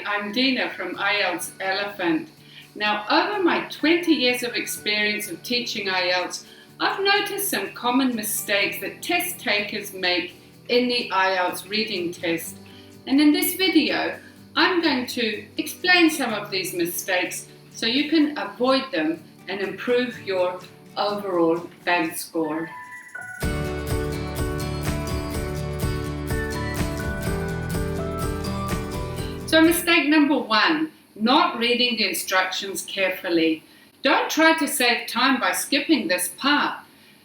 I'm Dina from IELTS Elephant. Now, over my 20 years of experience of teaching IELTS, I've noticed some common mistakes that test takers make in the IELTS reading test. And in this video, I'm going to explain some of these mistakes so you can avoid them and improve your overall band score. So mistake number 1, not reading the instructions carefully. Don't try to save time by skipping this part.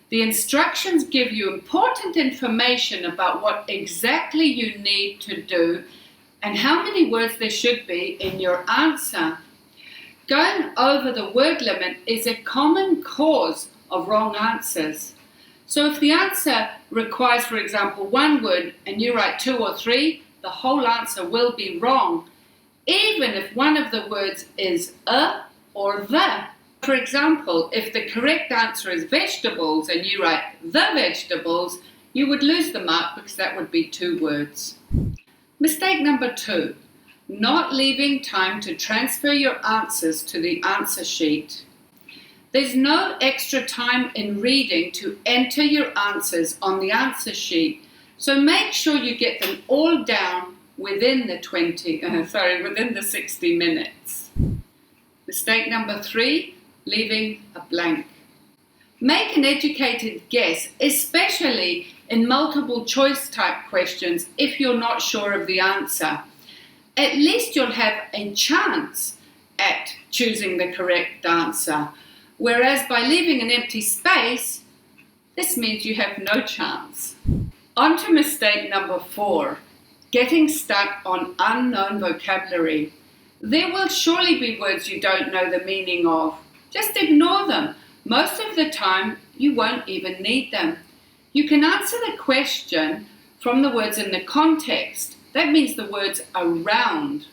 The instructions give you important information about what exactly you need to do and how many words there should be in your answer. Going over the word limit is a common cause of wrong answers. So if the answer requires, for example, 1 word and you write 2 or 3, the whole answer will be wrong, even if one of the words is a or the. For example, if the correct answer is vegetables and you write the vegetables, you would lose the mark because that would be 2 words. Mistake number 2, not leaving time to transfer your answers to the answer sheet. There's no extra time in reading to enter your answers on the answer sheet. So make sure you get them all down within the 60 minutes. Mistake number 3, leaving a blank. Make an educated guess, especially in multiple choice type questions if you're not sure of the answer. At least you'll have a chance at choosing the correct answer. Whereas by leaving an empty space, this means you have no chance. On to mistake number 4, getting stuck on unknown vocabulary. There will surely be words you don't know the meaning of. Just ignore them. Most of the time, you won't even need them. You can answer the question from the words in the context. That means the words around.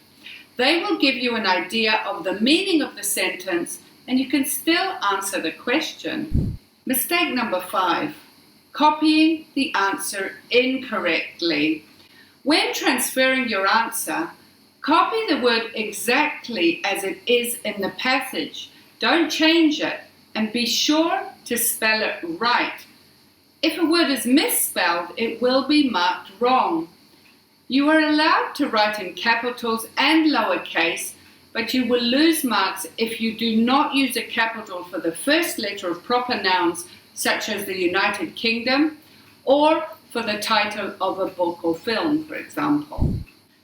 They will give you an idea of the meaning of the sentence, and you can still answer the question. Mistake number 5. Copying the answer incorrectly. When transferring your answer, copy the word exactly as it is in the passage. Don't change it and be sure to spell it right. If a word is misspelled, it will be marked wrong. You are allowed to write in capitals and lowercase, but you will lose marks if you do not use a capital for the first letter of proper nouns such as the United Kingdom, or for the title of a book or film, for example.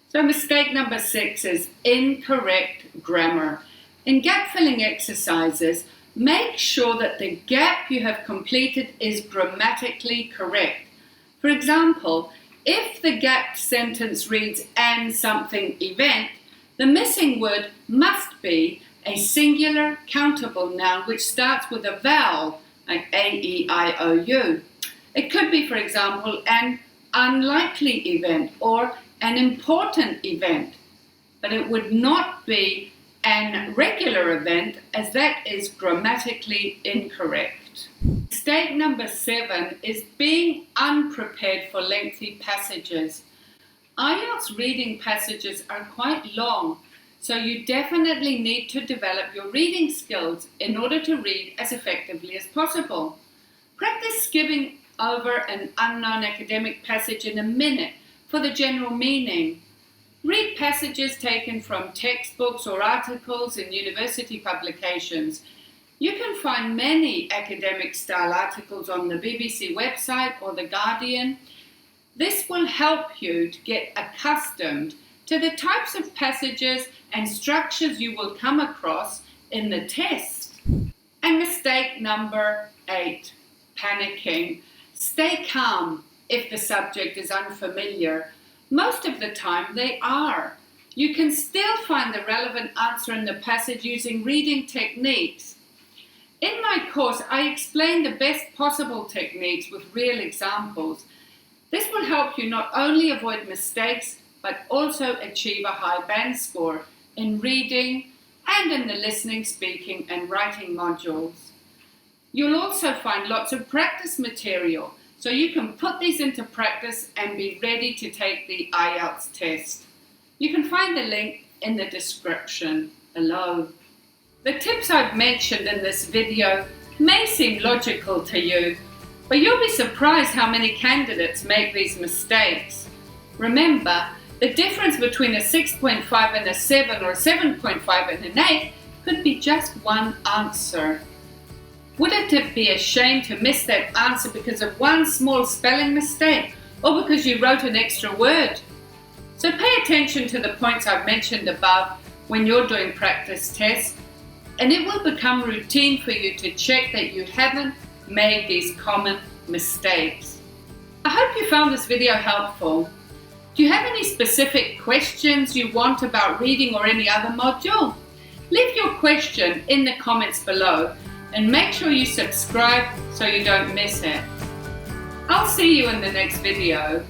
So mistake number 6 is incorrect grammar. In gap-filling exercises, make sure that the gap you have completed is grammatically correct. For example, if the gapped sentence reads "and something event," the missing word must be a singular countable noun which starts with a vowel, like A-E-I-O-U. It could be, for example, an unlikely event or an important event, but it would not be an regular event, as that is grammatically incorrect. Mistake number 7 is being unprepared for lengthy passages. IELTS reading passages are quite long, so you definitely need to develop your reading skills in order to read as effectively as possible. Practice skipping over an unknown academic passage in a minute for the general meaning. Read passages taken from textbooks or articles in university publications. You can find many academic-style articles on the BBC website or The Guardian. This will help you to get accustomed to the types of passages and structures you will come across in the test. And mistake number 8, panicking. Stay calm if the subject is unfamiliar. Most of the time they are. You can still find the relevant answer in the passage using reading techniques. In my course, I explain the best possible techniques with real examples. This will help you not only avoid mistakes, but also achieve a high band score in reading and in the listening, speaking, and writing modules. You'll also find lots of practice material, so you can put these into practice and be ready to take the IELTS test. You can find the link in the description below. The tips I've mentioned in this video may seem logical to you, but you'll be surprised how many candidates make these mistakes. Remember, the difference between a 6.5 and a 7 or a 7.5 and an 8 could be just one answer. Wouldn't it be a shame to miss that answer because of one small spelling mistake or because you wrote an extra word? So pay attention to the points I've mentioned above when you're doing practice tests, and it will become routine for you to check that you haven't made these common mistakes. I hope you found this video helpful. Do you have any specific questions you want about reading or any other module? Leave your question in the comments below and make sure you subscribe so you don't miss it. I'll see you in the next video.